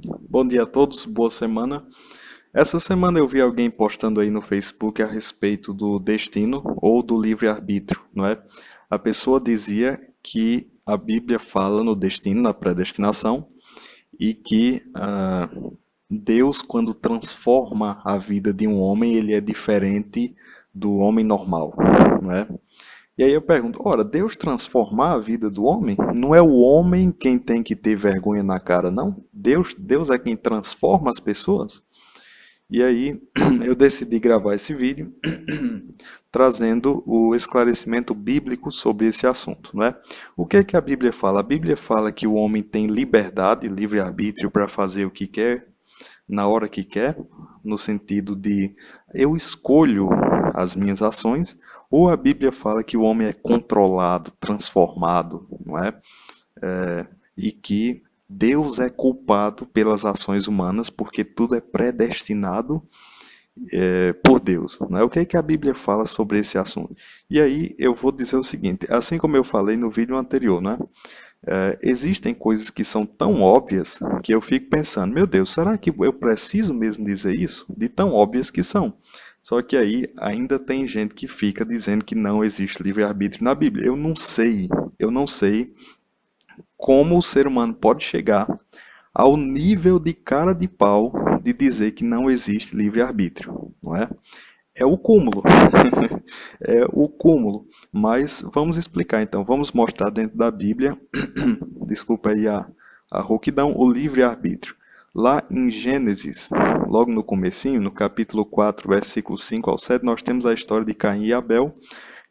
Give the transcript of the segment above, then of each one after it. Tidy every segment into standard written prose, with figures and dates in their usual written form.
Bom dia a todos, boa semana. Essa semana eu vi alguém postando aí no Facebook a respeito do destino ou do livre-arbítrio, não é? A pessoa dizia que a Bíblia fala no destino, na predestinação, e que Deus, quando transforma a vida de um homem, ele é diferente do homem normal, não é? E aí eu pergunto, ora, Deus transformar a vida do homem? Não é o homem quem tem que ter vergonha na cara, não? Deus é quem transforma as pessoas? E aí eu decidi gravar esse vídeo trazendo o esclarecimento bíblico sobre esse assunto, não é? O que é que a Bíblia fala? A Bíblia fala que o homem tem liberdade, livre-arbítrio para fazer o que quer, na hora que quer, no sentido de eu escolho as minhas ações, ou a Bíblia fala que o homem é controlado, transformado, não é? E que Deus é culpado pelas ações humanas, porque tudo é predestinado por Deus. Não é? O que é que a Bíblia fala sobre esse assunto? E aí eu vou dizer o seguinte, assim como eu falei no vídeo anterior, né? Existem coisas que são tão óbvias que eu fico pensando, meu Deus, será que eu preciso mesmo dizer isso? De tão óbvias que são. Só que aí ainda tem gente que fica dizendo que não existe livre-arbítrio na Bíblia. Eu não sei como o ser humano pode chegar ao nível de cara de pau de dizer que não existe livre-arbítrio, não é? É o cúmulo. É o cúmulo. Mas vamos explicar então. Vamos mostrar dentro da Bíblia, desculpa aí a rouquidão, o livre-arbítrio. Lá em Gênesis, logo no comecinho, no capítulo 4, versículos 5 ao 7, nós temos a história de Caim e Abel.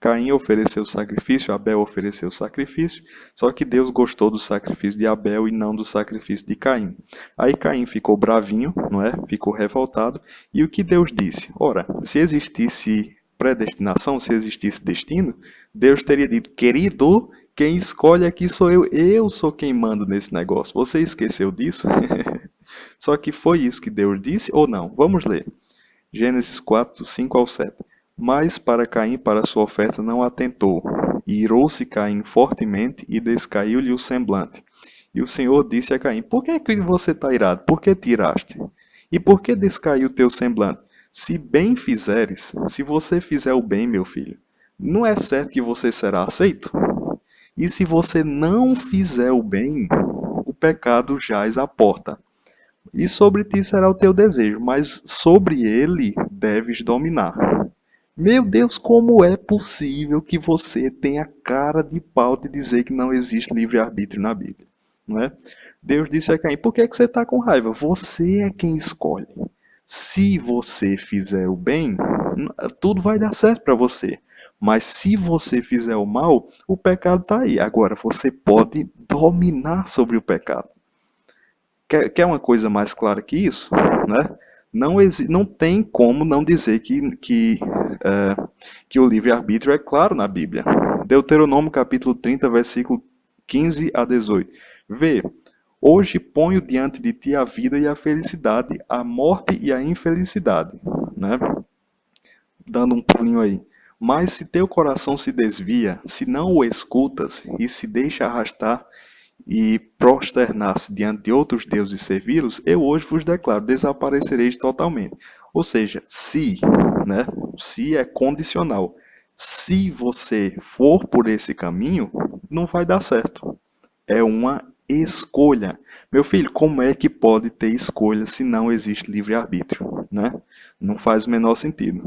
Caim ofereceu sacrifício, Abel ofereceu sacrifício, só que Deus gostou do sacrifício de Abel e não do sacrifício de Caim. Aí Caim ficou bravinho, não é? Ficou revoltado, e o que Deus disse? Ora, se existisse predestinação, se existisse destino, Deus teria dito, querido, quem escolhe aqui sou eu sou quem mando nesse negócio. Você esqueceu disso? Só que foi isso que Deus disse ou não? Vamos ler. Gênesis 4, 5 ao 7. Mas para Caim, para sua oferta, não atentou. E irou-se Caim fortemente e descaiu-lhe o semblante. E o Senhor disse a Caim, por que você está irado? Por que tiraste? E por que descaiu o teu semblante? Se bem fizeres, se você fizer o bem, meu filho, não é certo que você será aceito? E se você não fizer o bem, o pecado jaz à porta. E sobre ti será o teu desejo, mas sobre ele deves dominar. Meu Deus, como é possível que você tenha cara de pau de dizer que não existe livre-arbítrio na Bíblia? Não é? Deus disse a Caim, por que você está com raiva? Você é quem escolhe. Se você fizer o bem, tudo vai dar certo para você. Mas se você fizer o mal, o pecado está aí. Agora, você pode dominar sobre o pecado. Quer uma coisa mais clara que isso? Né? Não tem como não dizer que o livre-arbítrio é claro na Bíblia. Deuteronômio capítulo 30, versículo 15 a 18. Vê, hoje ponho diante de ti a vida e a felicidade, a morte e a infelicidade. Né? Dando um pulinho aí. Mas se teu coração se desvia, se não o escutas e se deixa arrastar e prosternar-se diante de outros deuses e servi-los, eu hoje vos declaro, desaparecereis totalmente. Ou seja, se, né? Se é condicional. Se você for por esse caminho, não vai dar certo. É uma escolha. Meu filho, como é que pode ter escolha se não existe livre-arbítrio, né? Não faz o menor sentido.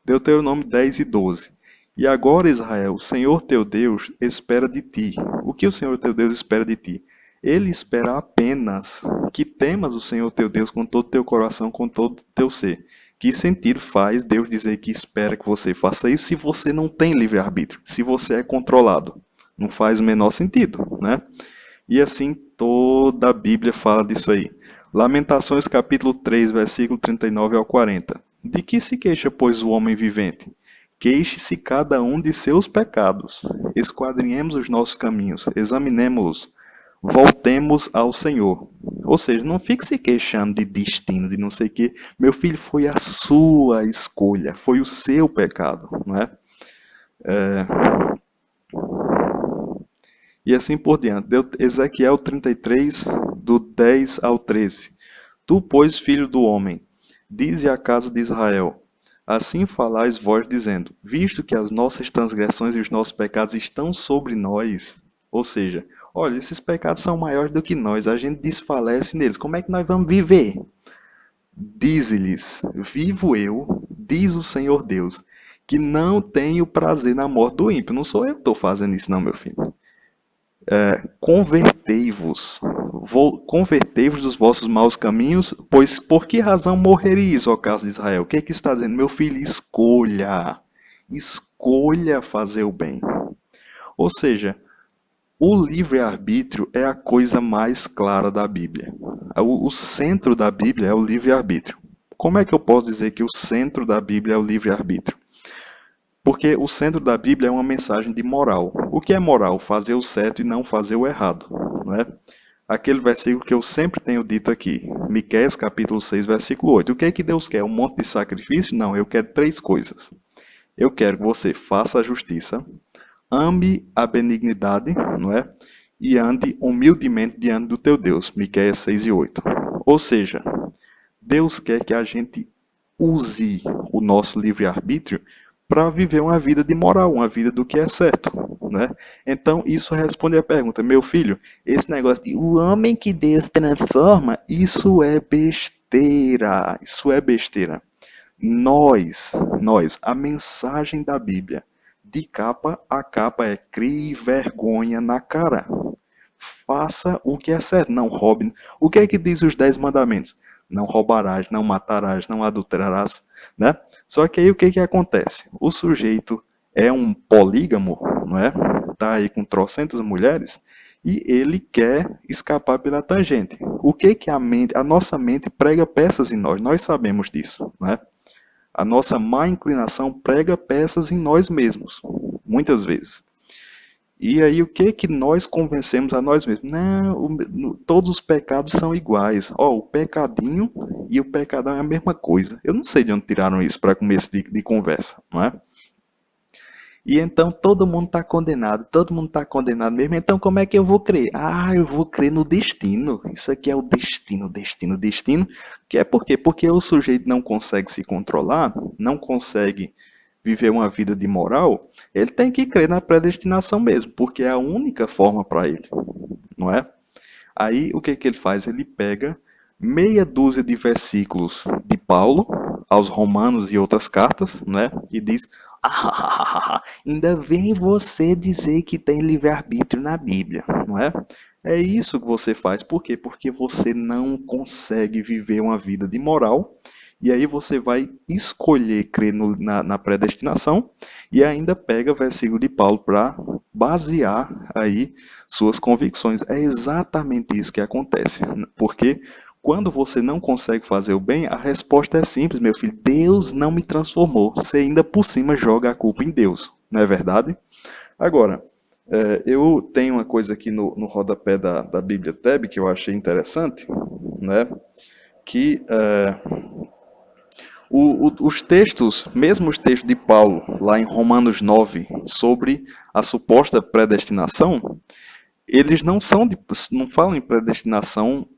Deuteronômio 10 e 12. E agora, Israel, o Senhor teu Deus espera de ti. O que o Senhor teu Deus espera de ti? Ele espera apenas que temas o Senhor teu Deus com todo o teu coração, com todo o teu ser. Que sentido faz Deus dizer que espera que você faça isso se você não tem livre-arbítrio, se você é controlado? Não faz o menor sentido, né? E assim toda a Bíblia fala disso aí. Lamentações capítulo 3, versículo 39 ao 40. De que se queixa, pois, o homem vivente? Queixe-se cada um de seus pecados. Esquadrinhemos os nossos caminhos, examinemos-los. Voltemos ao Senhor. Ou seja, não fique se queixando de destino, de não sei o quê. Meu filho, foi a sua escolha, foi o seu pecado, não é? E assim por diante. Ezequiel 33, do 10 ao 13. Tu, pois, filho do homem, dize à casa de Israel: assim falais vós, dizendo: visto que as nossas transgressões e os nossos pecados estão sobre nós, ou seja, olha, esses pecados são maiores do que nós, a gente desfalece neles, como é que nós vamos viver? Dize-lhes: vivo eu, diz o Senhor Deus, que não tenho prazer na morte do ímpio. Não sou eu que estou fazendo isso, não, meu filho. Convertei-vos, convertei-vos dos vossos maus caminhos, pois por que razão morrereis, ó casa de Israel? O que é que está dizendo? Meu filho, escolha fazer o bem. Ou seja, o livre-arbítrio é a coisa mais clara da Bíblia. O centro da Bíblia é o livre-arbítrio. Como é que eu posso dizer que o centro da Bíblia é o livre-arbítrio? Porque o centro da Bíblia é uma mensagem de moral. O que é moral? Fazer o certo e não fazer o errado, não é? Aquele versículo que eu sempre tenho dito aqui, Miqueias capítulo 6, versículo 8. O que é que Deus quer? Um monte de sacrifício? Não, eu quero três coisas. Eu quero que você faça a justiça, ame a benignidade, não é? E ande humildemente diante do teu Deus, Miqueias 6 e 8. Ou seja, Deus quer que a gente use o nosso livre-arbítrio para viver uma vida de moral, uma vida do que é certo, né? Então, isso responde à pergunta, meu filho, esse negócio de o homem que Deus transforma, isso é besteira, isso é besteira. A mensagem da Bíblia, de capa a capa é crie vergonha na cara. Faça o que é certo, não roube. O que é que diz os 10 mandamentos? Não roubarás, não matarás, não adulterarás, né? Só que aí o que que acontece? O sujeito é um polígamo, não é? Tá aí com trocentas mulheres e ele quer escapar pela tangente. O que que a nossa mente prega peças em nós? Nós sabemos disso, né? A nossa má inclinação prega peças em nós mesmos, muitas vezes. E aí o que que nós convencemos a nós mesmos? Não, todos os pecados são iguais. Ó, o pecadinho e o pecadão é a mesma coisa. Eu não sei de onde tiraram isso para começo de conversa, não é? E então todo mundo está condenado mesmo. Então como é que eu vou crer? Ah, eu vou crer no destino. Isso aqui é o destino, destino, destino. Que é por quê? Porque o sujeito não consegue se controlar, não consegue viver uma vida de moral, ele tem que crer na predestinação mesmo, porque é a única forma para ele, não é? Aí o que que ele faz? Ele pega meia dúzia de versículos de Paulo aos Romanos e outras cartas, né? E diz: ainda vem você dizer que tem livre-arbítrio na Bíblia, não é? É isso que você faz. Por quê? Porque você não consegue viver uma vida de moral. E aí você vai escolher crer na predestinação e ainda pega versículo de Paulo para basear aí suas convicções. É exatamente isso que acontece. Porque quando você não consegue fazer o bem, a resposta é simples, meu filho. Deus não me transformou. Você ainda por cima joga a culpa em Deus. Não é verdade? Agora, eu tenho uma coisa aqui no rodapé da Bíblia Tab que eu achei interessante, né? Que os textos, mesmo os textos de Paulo, lá em Romanos 9, sobre a suposta predestinação, eles não falam em predestinação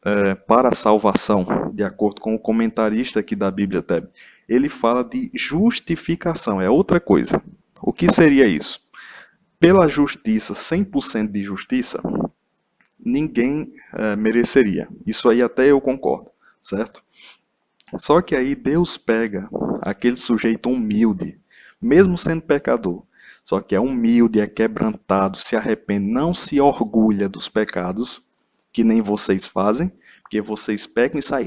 para a salvação, de acordo com o comentarista aqui da Bíblia Tab. Ele fala de justificação, é outra coisa. O que seria isso? Pela justiça, 100% de justiça, ninguém mereceria. Isso aí até eu concordo, certo? Só que aí Deus pega aquele sujeito humilde, mesmo sendo pecador, só que é humilde, é quebrantado, se arrepende, não se orgulha dos pecados, que nem vocês fazem, porque vocês pecam e saem,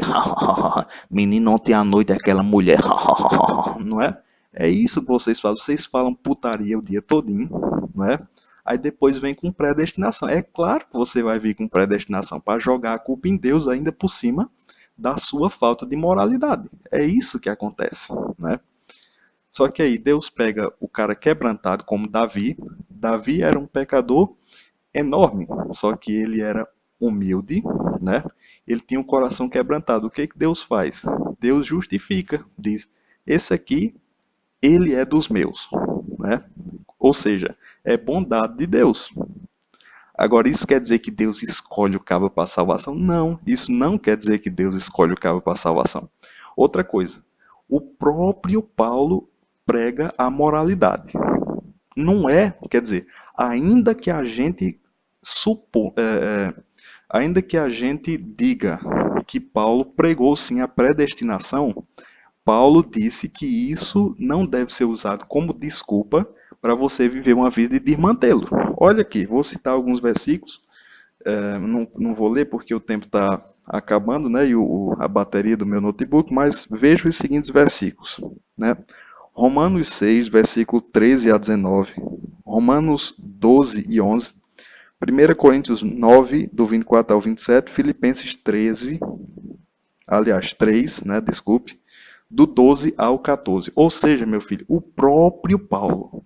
menino, ontem à noite aquela mulher, não é? É isso que vocês falam putaria o dia todinho, não é? Aí depois vem com predestinação. É claro que você vai vir com predestinação para jogar a culpa em Deus ainda por cima da sua falta de moralidade. É isso que acontece, né? Só que aí Deus pega o cara quebrantado como Davi. Davi era um pecador enorme, só que ele era humilde, né? Ele tinha um coração quebrantado. O que que Deus faz? Deus justifica, diz: esse aqui, ele é dos meus, né? Ou seja, é bondade de Deus. Agora, isso quer dizer que Deus escolhe o cabo para a salvação? Não, isso não quer dizer que Deus escolhe o cabo para a salvação. Outra coisa, o próprio Paulo prega a moralidade. Não é, quer dizer, ainda que a gente ainda que a gente diga que Paulo pregou sim a predestinação, Paulo disse que isso não deve ser usado como desculpa para você viver uma vida e desmantê-lo. Olha aqui, vou citar alguns versículos, não vou ler porque o tempo está acabando, né, e a bateria do meu notebook, mas veja os seguintes versículos, né? Romanos 6, versículo 13 a 19, Romanos 12 e 11, 1 Coríntios 9, do 24 ao 27, Filipenses 13, aliás, 3, né, desculpe, do 12 ao 14. Ou seja, meu filho, o próprio Paulo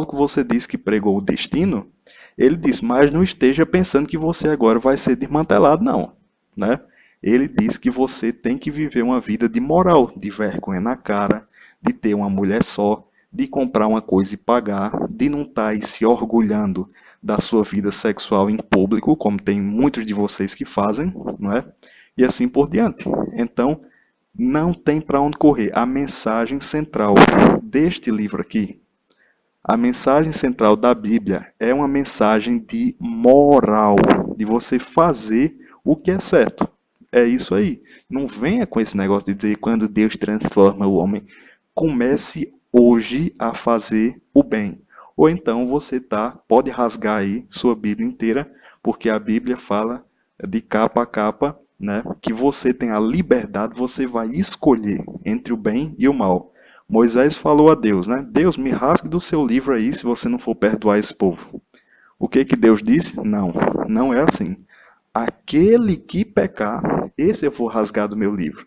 que você disse que pregou o destino, ele diz, mas não esteja pensando que você agora vai ser desmantelado, não, né? Ele diz que você tem que viver uma vida de moral, de vergonha na cara, de ter uma mulher só, de comprar uma coisa e pagar, de não estar aí se orgulhando da sua vida sexual em público, como tem muitos de vocês que fazem, não é? E assim por diante. Então, não tem para onde correr. A mensagem central deste livro aqui, a mensagem central da Bíblia é uma mensagem de moral, de você fazer o que é certo. É isso aí. Não venha com esse negócio de dizer quando Deus transforma o homem. Comece hoje a fazer o bem. Ou então você pode rasgar aí sua Bíblia inteira, porque a Bíblia fala de capa a capa, né, que você tem a liberdade, você vai escolher entre o bem e o mal. Moisés falou a Deus, né? Deus, me rasgue do seu livro aí se você não for perdoar esse povo. O que que Deus disse? Não, não é assim. Aquele que pecar, esse eu vou rasgar do meu livro.